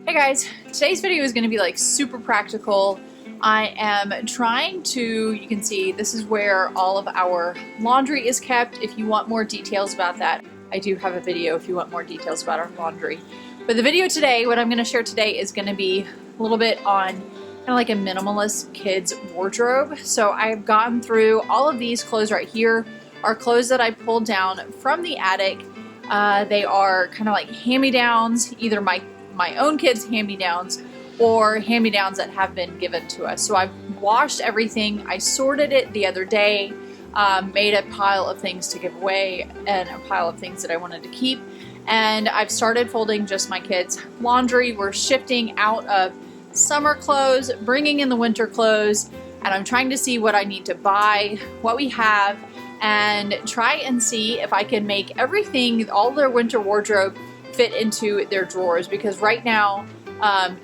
Hey guys, today's video is going to be like super practical. I am trying to, you can see this is where all of our laundry is kept. If you want more details about that, I do have a video if you want more details about our laundry. But the video today, what I'm going to share today is going to be a little bit on kind of like a minimalist kids wardrobe. So I've gone through all of these clothes right here are clothes that I pulled down from the attic. They are kind of like hand-me-downs, either my own kids' hand-me-downs or hand-me-downs that have been given to us. So I've washed everything. I sorted it the other day, made a pile of things to give away and a pile of things that I wanted to keep. And I've started folding just my kids' laundry. We're shifting out of summer clothes, bringing in the winter clothes, and I'm trying to see what I need to buy, what we have, and try and see if I can make everything, all their winter wardrobe, fit into their drawers, because right now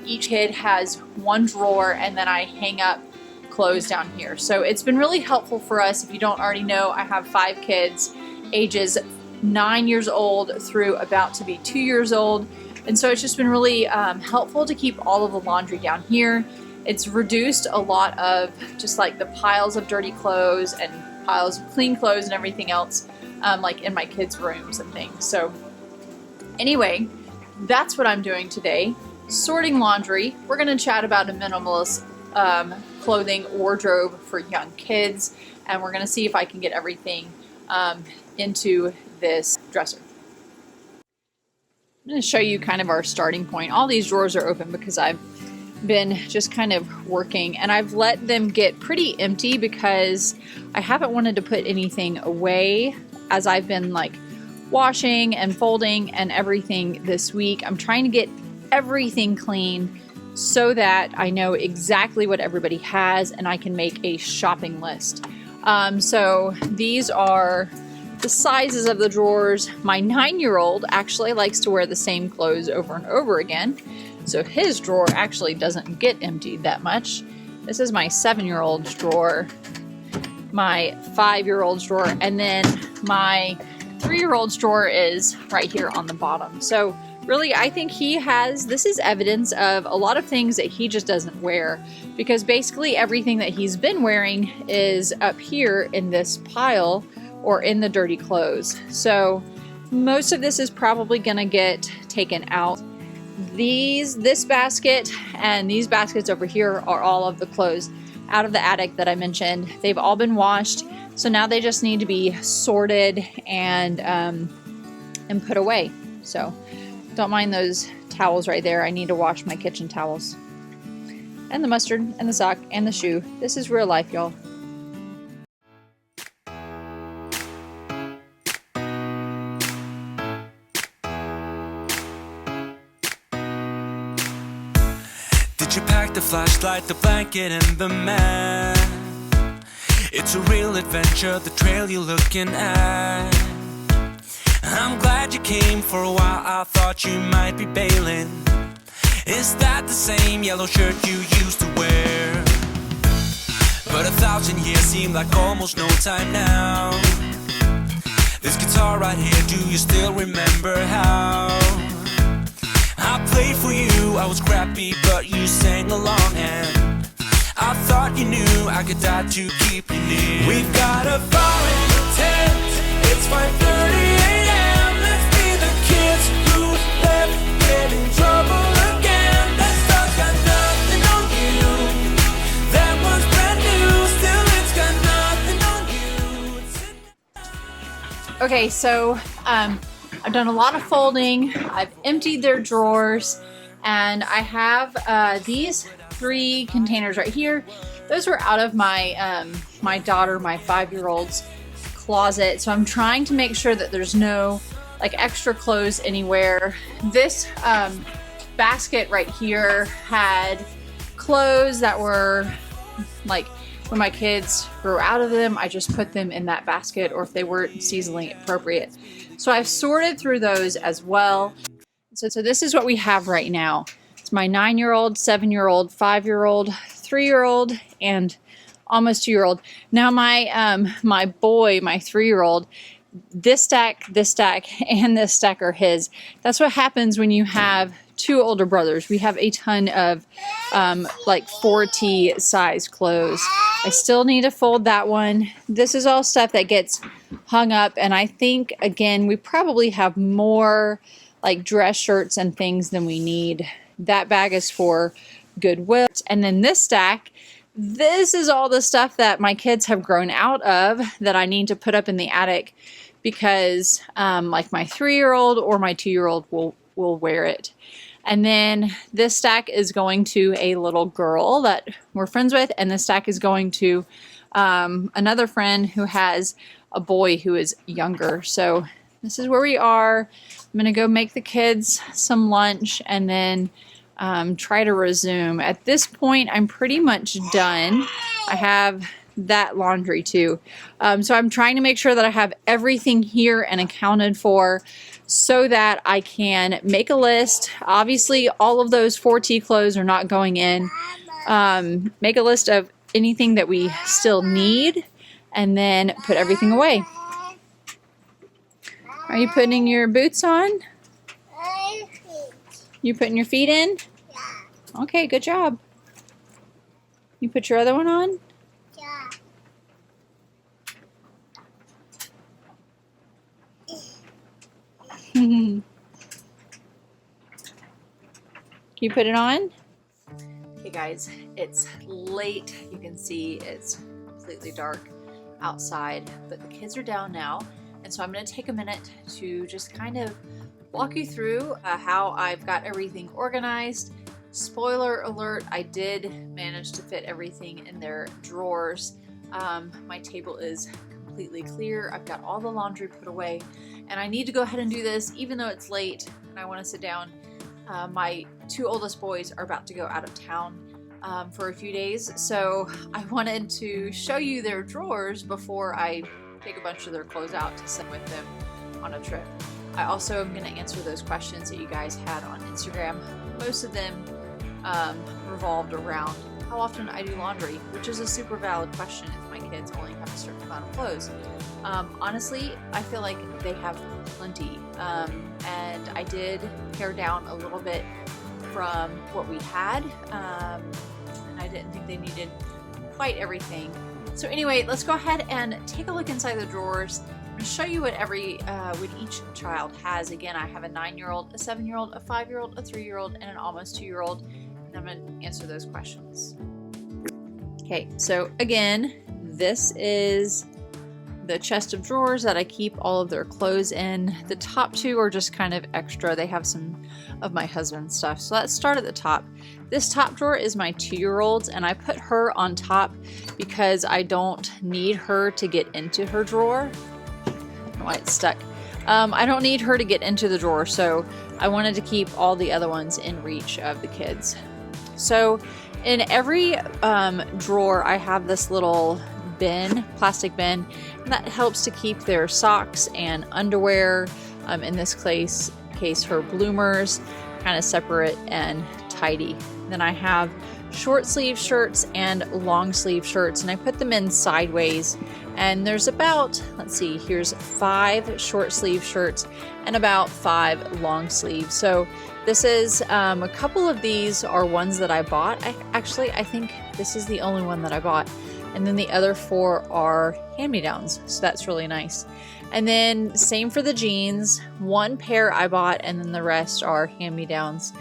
each kid has one drawer and then I hang up clothes down here. So it's been really helpful for us. If you don't already know, I have 5 kids ages 9 years old through about to be 2 years old, and so it's just been really helpful to keep all of the laundry down here. It's reduced a lot of just like the piles of dirty clothes and piles of clean clothes and everything else, like in my kids' rooms and things. So anyway, that's what I'm doing today. Sorting laundry. We're going to chat about a minimalist clothing wardrobe for young kids, and we're going to see if I can get everything into this dresser. I'm going to show you kind of our starting point. All these drawers are open because I've been just kind of working, and I've let them get pretty empty because I haven't wanted to put anything away as I've been like washing and folding and everything this week. I'm trying to get everything clean so that I know exactly what everybody has and I can make a shopping list. So these are the sizes of the drawers. My 9-year-old actually likes to wear the same clothes over and over again, so his drawer actually doesn't get emptied that much. This is my 7-year-old's drawer, my 5-year-old's drawer, and then my 3-year-old's drawer is right here on the bottom. So really, I think this is evidence of a lot of things that he just doesn't wear, because basically everything that he's been wearing is up here in this pile or in the dirty clothes. So most of this is probably gonna get taken out. This basket and these baskets over here are all of the clothes out of the attic that I mentioned. They've all been washed, so now they just need to be sorted and put away. So don't mind those towels right there. I need to wash my kitchen towels. And the mustard and the sock and the shoe. This is real life, y'all. Did you pack the flashlight, the blanket, and the map? It's a real adventure, the trail you're looking at. I'm glad you came. For a while I thought you might be bailing. Is that the same yellow shirt you used to wear? But 1,000 years seem like almost no time now. This guitar right here, do you still remember how I played for you? I was crappy, but you sang along, and I thought you knew I could die to keep you near. We've got a fire in the tent. It's 5:30 a.m. Let's be the kids who left, get in trouble again. That stuff got nothing on you. That was brand new. Still, it's got nothing on you. Okay, so I've done a lot of folding. I've emptied their drawers, and I have these 3 containers right here. Those were out of my my daughter, my 5-year-old's closet. So I'm trying to make sure that there's no like extra clothes anywhere. This basket right here had clothes that were like, when my kids grew out of them, I just put them in that basket, or if they weren't seasonally appropriate. So I've sorted through those as well. So this is what we have right now. It's my 9-year-old, 7-year-old, 5-year-old, 3-year-old, and almost 2-year-old. Now my boy, my 3-year-old, this stack, and this stack are his. That's what happens when you have two older brothers. We have a ton of like 4T size clothes. I still need to fold that one. This is all stuff that gets hung up, and I think, again, we probably have more like dress shirts and things than we need. That bag is for Goodwill. And then this stack, this is all the stuff that my kids have grown out of that I need to put up in the attic because like my 3-year-old or my 2-year-old will wear it. And then this stack is going to a little girl that we're friends with, and this stack is going to another friend who has a boy who is younger. So this is where we are. I'm gonna go make the kids some lunch and then try to resume. At this point, I'm pretty much done. I have that laundry too. So I'm trying to make sure that I have everything here and accounted for so that I can make a list. Obviously, all of those 4T clothes are not going in. Make a list of anything that we still need and then put everything away. Are you putting your boots on? You putting your feet in? Yeah. Okay, good job. You put your other one on? Yeah. Can you put it on? Hey guys, it's late. You can see it's completely dark outside, but the kids are down now. And so I'm going to take a minute to just kind of walk you through how I've got everything organized. Spoiler alert, I did manage to fit everything in their drawers. My table is completely clear. I've got all the laundry put away, and I need to go ahead and do this even though it's late and I want to sit down. My 2 oldest boys are about to go out of town for a few days, so I wanted to show you their drawers before I take a bunch of their clothes out to send with them on a trip. I also am going to answer those questions that you guys had on Instagram. Most of them revolved around how often I do laundry, which is a super valid question if my kids only have a certain amount of clothes. Honestly, I feel like they have plenty, and I did pare down a little bit from what we had, and I didn't think they needed quite everything. So anyway, let's go ahead and take a look inside the drawers. I'm going to show you what each child has. Again, I have a 9-year-old, a 7-year-old, a 5-year-old, a 3-year-old, and an almost 2-year-old. And I'm going to answer those questions. Okay, so again, this is the chest of drawers that I keep all of their clothes in. The top 2 are just kind of extra. They have some of my husband's stuff. So let's start at the top. This top drawer is my 2-year-old's, and I put her on top because I don't need her to get into her drawer. I don't know why it's stuck. I don't need her to get into the drawer, so I wanted to keep all the other ones in reach of the kids. So in every drawer, I have this little bin, plastic bin, and that helps to keep their socks and underwear, in this case her bloomers, kind of separate and tidy. Then I have short sleeve shirts and long sleeve shirts, and I put them in sideways, and there's about, let's see, here's 5 short sleeve shirts and about 5 long sleeves. So this is a couple of these are ones that I bought. I think this is the only one that I bought, and then the other 4 are hand-me-downs, so that's really nice. And then same for the jeans. 1 pair I bought, and then the rest are hand-me-downs.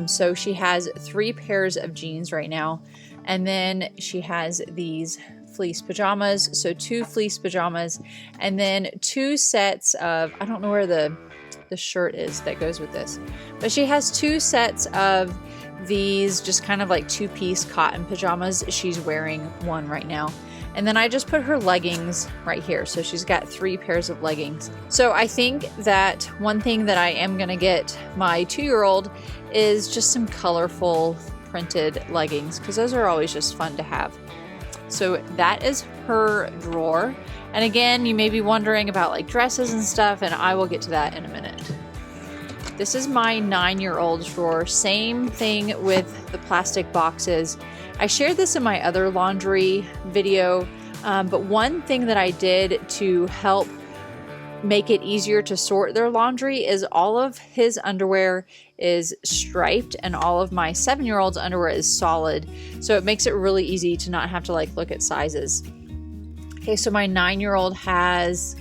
So she has 3 pairs of jeans right now, and then she has these fleece pajamas, so 2 fleece pajamas, and then 2 sets of, I don't know where the shirt is that goes with this, but she has 2 sets of these just kind of like 2-piece cotton pajamas. She's wearing one right now. And then I just put her leggings right here. So she's got 3 pairs of leggings. So I think that one thing that I am going to get my 2-year-old is just some colorful printed leggings, because those are always just fun to have. So that is her drawer. And again, you may be wondering about like dresses and stuff, and I will get to that in a minute. This is my 9-year-old's drawer. Same thing with the plastic boxes. I shared this in my other laundry video, but one thing that I did to help make it easier to sort their laundry is all of his underwear is striped and all of my 7-year-old's underwear is solid. So it makes it really easy to not have to like look at sizes. Okay, so my 9-year-old has,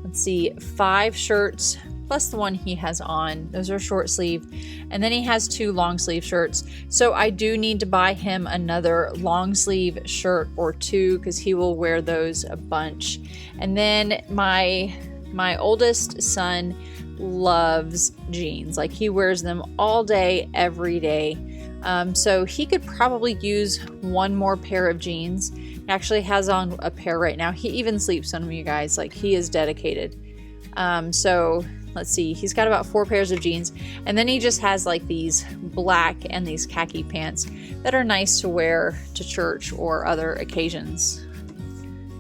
let's see, 5 shirts plus the one he has on. Those are short sleeve. And then he has 2 long sleeve shirts. So I do need to buy him another long sleeve shirt or 2 because he will wear those a bunch. And then my oldest son loves jeans. Like he wears them all day, every day. So he could probably use 1 more pair of jeans. He actually has on a pair right now. He even sleeps on them, you guys. Like he is dedicated. So let's see, he's got about 4 pairs of jeans. And then he just has like these black and these khaki pants that are nice to wear to church or other occasions.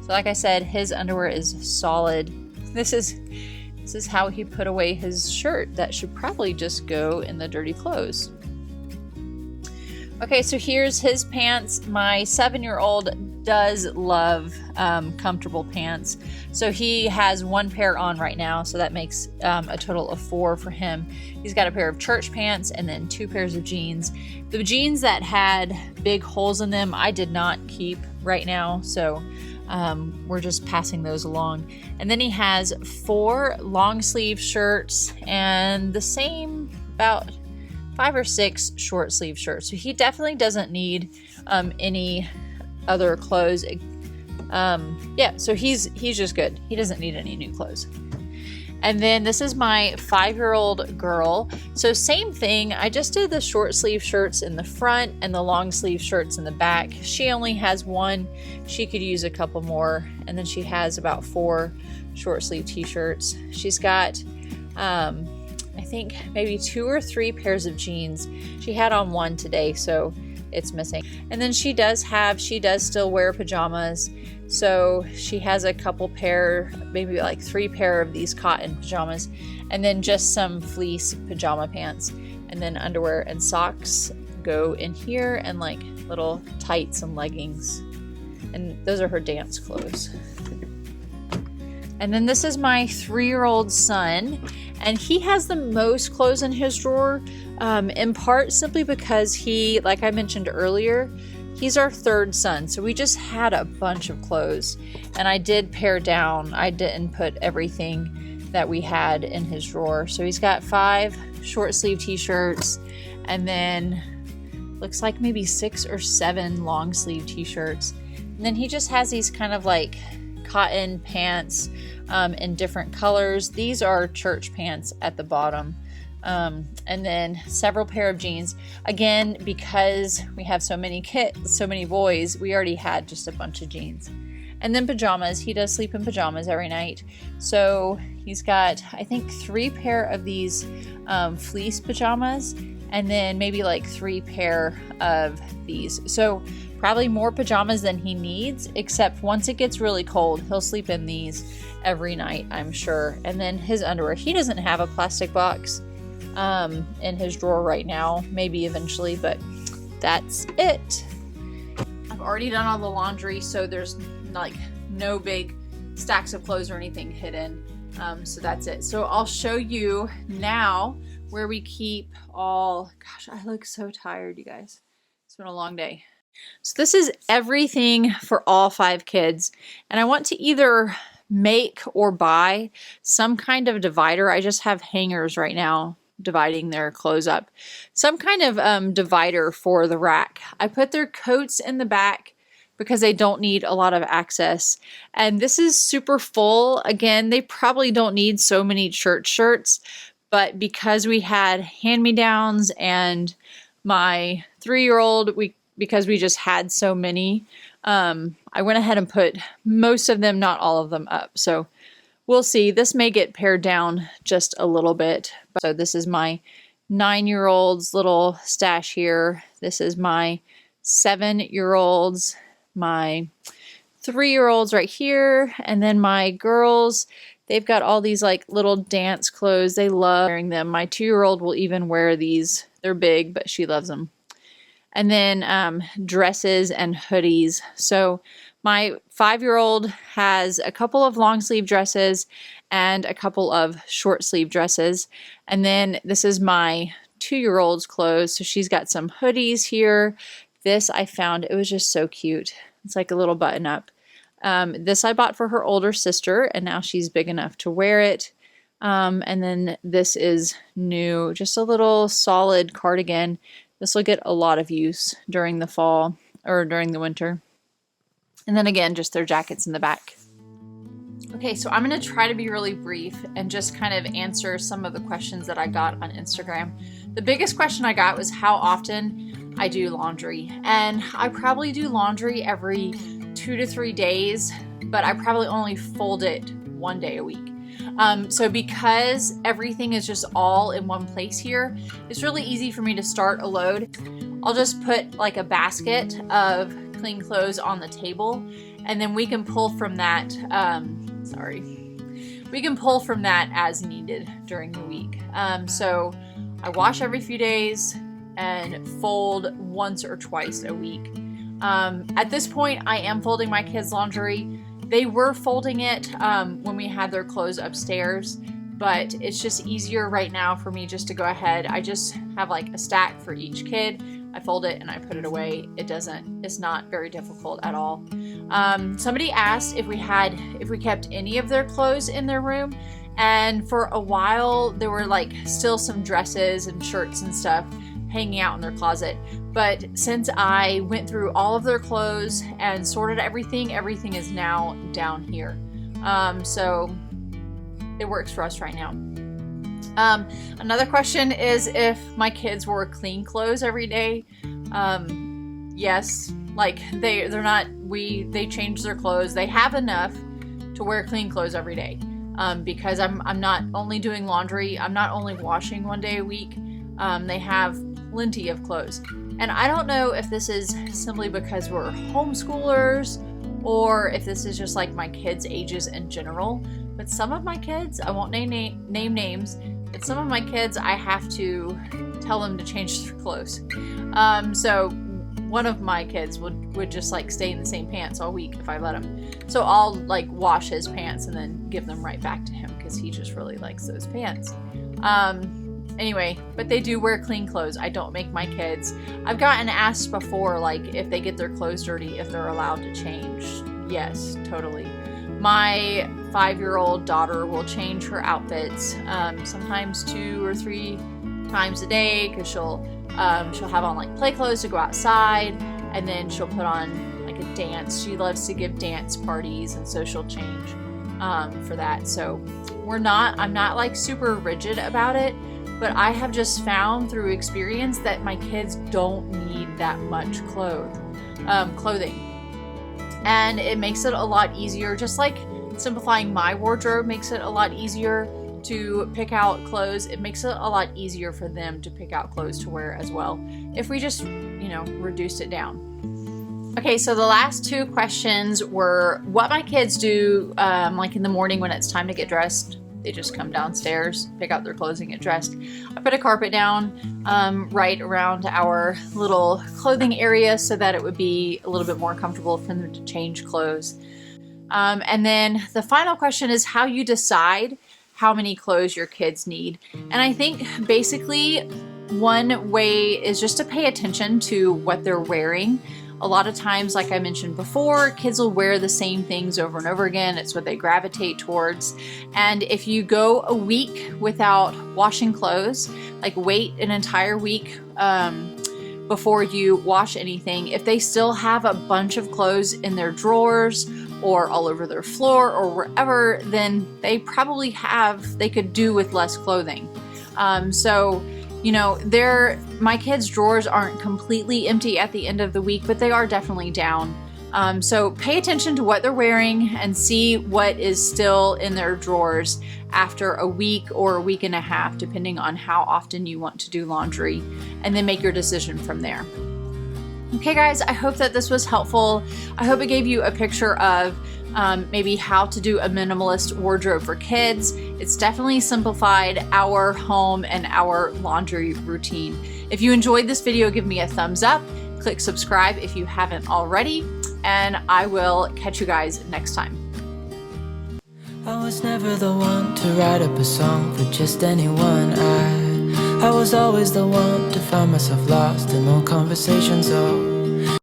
So like I said, his underwear is solid. This is how he put away his shirt that should probably just go in the dirty clothes. Okay, so here's his pants. My 7-year-old does love comfortable pants. So he has 1 pair on right now, so that makes a total of 4 for him. He's got a pair of church pants and then 2 pairs of jeans. The jeans that had big holes in them, I did not keep right now, so we're just passing those along. And then he has 4 long sleeve shirts and the same about 5 or 6 short sleeve shirts. So he definitely doesn't need any other clothes. Yeah, so he's just good. He doesn't need any new clothes. And then this is my 5-year-old girl. So same thing. I just did the short sleeve shirts in the front and the long sleeve shirts in the back. She only has 1. She could use a couple more. And then she has about 4 short sleeve t-shirts. She's got, I think maybe 2 or 3 pairs of jeans. She had on 1 today, so it's missing. And then she does still wear pajamas. So she has a couple pair, maybe like 3 pair of these cotton pajamas, and then just some fleece pajama pants, and then underwear and socks go in here, and like little tights and leggings. And those are her dance clothes. And then this is my 3-year-old son, and he has the most clothes in his drawer, in part simply because he, like I mentioned earlier, he's our 3rd son, so we just had a bunch of clothes, and I did pare down. I didn't put everything that we had in his drawer. So he's got 5 short sleeve t-shirts, and then looks like maybe 6 or 7 long sleeve t-shirts. And then he just has these kind of like cotton pants in different colors. These are church pants at the bottom. And then several pair of jeans. Again, because we have so many boys, we already had just a bunch of jeans. And then pajamas. He does sleep in pajamas every night. So he's got, I think, 3 pair of these fleece pajamas, and then maybe like 3 pair of these. So probably more pajamas than he needs, except once it gets really cold, he'll sleep in these every night, I'm sure. And then his underwear. He doesn't have a plastic box in his drawer right now, maybe eventually, but that's it. I've already done all the laundry, so there's like no big stacks of clothes or anything hidden. So that's it. So I'll show you now where we keep all, gosh, I look so tired, you guys. It's been a long day. So this is everything for all 5 kids, and I want to either make or buy some kind of divider. I just have hangers right now dividing their clothes up. Some kind of divider for the rack. I put their coats in the back because they don't need a lot of access. And this is super full. Again, they probably don't need so many church shirts, but because we had hand-me-downs and my 3-year-old, because we just had so many, I went ahead and put most of them, not all of them, up. So we'll see. This may get pared down just a little bit. So this is my 9-year-old's little stash here. This is my 7-year-old's, my 3-year-old's right here, and then my girls. They've got all these like little dance clothes. They love wearing them. My 2-year-old will even wear these. They're big, but she loves them. And then dresses and hoodies. So my 5-year-old has a couple of long sleeve dresses, and a couple of short sleeve dresses. And then this is my 2-year-old's clothes. So she's got some hoodies here. This I found, it was just so cute. It's like a little button up. This I bought for her older sister, and now she's big enough to wear it. And then this is new, just a little solid cardigan. This will get a lot of use during the fall or during the winter. And then again, just their jackets in the back. Okay, so I'm going to try to be really brief and just kind of answer some of the questions that I got on Instagram. The biggest question I got was how often I do laundry. And I probably do laundry every 2 to 3 days, but I probably only fold it 1 day a week. So because everything is just all in one place here, it's really easy for me to start a load. I'll just put like a basket of clean clothes on the table, and then we can pull from that, we can pull from that as needed during the week. So I wash every few days and fold once or twice a week. At this point, I am folding my kids' laundry. They were folding it when we had their clothes upstairs, but it's just easier right now for me just to go ahead. I just have like a stack for each kid. I fold it and I put it away. It's not very difficult at all. Somebody asked if we kept any of their clothes in their room, and for a while there were like still some dresses and shirts and stuff hanging out in their closet. But since I went through all of their clothes and sorted everything is now down here. So it works for us right now. Another question is if my kids wore clean clothes every day. Yes, like they change their clothes. They have enough to wear clean clothes every day. Because I'm not only doing laundry, I'm not only washing 1 day a week. They have plenty of clothes. And I don't know if this is simply because we're homeschoolers or if this is just like my kids' ages in general. But some of my kids, I won't name names, but some of my kids, I have to tell them to change their clothes. So one of my kids would just like stay in the same pants all week if I let him. So I'll like wash his pants and then give them right back to him because he just really likes those pants. Anyway, but they do wear clean clothes. I don't make my kids. I've gotten asked before, like, if they get their clothes dirty, if they're allowed to change. Yes, totally. My 5-year-old daughter will change her outfits sometimes 2 or 3 times a day because she'll have on like play clothes to go outside, and then she'll put on like a dance. She loves to give dance parties, and so she'll change for that. So I'm not like super rigid about it. But I have just found through experience that my kids don't need that much clothing. And it makes it a lot easier, just like simplifying my wardrobe makes it a lot easier to pick out clothes. It makes it a lot easier for them to pick out clothes to wear as well, if we just, reduced it down. Okay, so the last 2 questions were what my kids do, like in the morning when it's time to get dressed. They just come downstairs, pick out their clothes, and get dressed. I put a carpet down right around our little clothing area so that it would be a little bit more comfortable for them to change clothes. And then the final question is how you decide how many clothes your kids need. And I think basically one way is just to pay attention to what they're wearing. A lot of times, like I mentioned before, kids will wear the same things over and over again. It's what they gravitate towards. And if you go a week without washing clothes, like wait an entire week before you wash anything, if they still have a bunch of clothes in their drawers or all over their floor or wherever, then they probably they could do with less clothing. My kids' drawers aren't completely empty at the end of the week, but they are definitely down. So pay attention to what they're wearing and see what is still in their drawers after a week or a week and a half, depending on how often you want to do laundry, and then make your decision from there. Okay guys, I hope that this was helpful. I hope it gave you a picture of maybe how to do a minimalist wardrobe for kids. It's definitely simplified our home and our laundry routine. If you enjoyed this video, give me a thumbs up, click subscribe if you haven't already, and I will catch you guys next time. I was never the one to write up a song for just anyone. I was always the one to find myself lost in old conversations. Oh,